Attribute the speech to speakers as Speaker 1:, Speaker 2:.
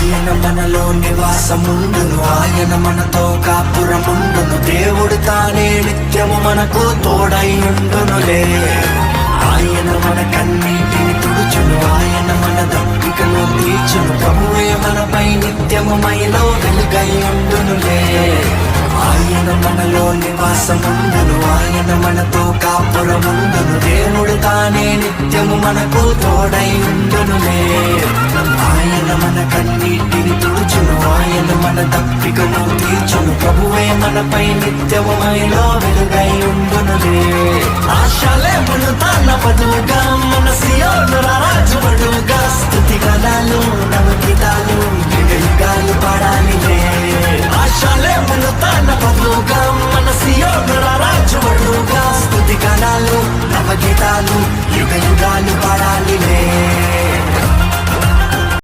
Speaker 1: ఆయన మనలో నివాసముండును, ఆయన మనతో కాపురముండును. దేవుడు తానే నిత్యము మనకు తోడై ఉండునులే. ఆయన మన కన్నీటిని తుడుచును, ఆయన మన దప్పికను తీర్చును. ప్రభువే మనపై నిత్యము మైలో వెలుగై ఉండునులే. ఆయన మనలో నివాసముండును, ఆయన మనతో కాపురముండును. దేవుడు తానే నిత్యము మనకు తోడై ఉండునులే. ఆయన మన కన్నీటిని తుడుచును, ఆయన మన దప్పికను తీర్చును. ప్రభువే మనపై నిత్యము మైలో వెలుగై ఉండునులే. ఆశలేమును తన బదులుగా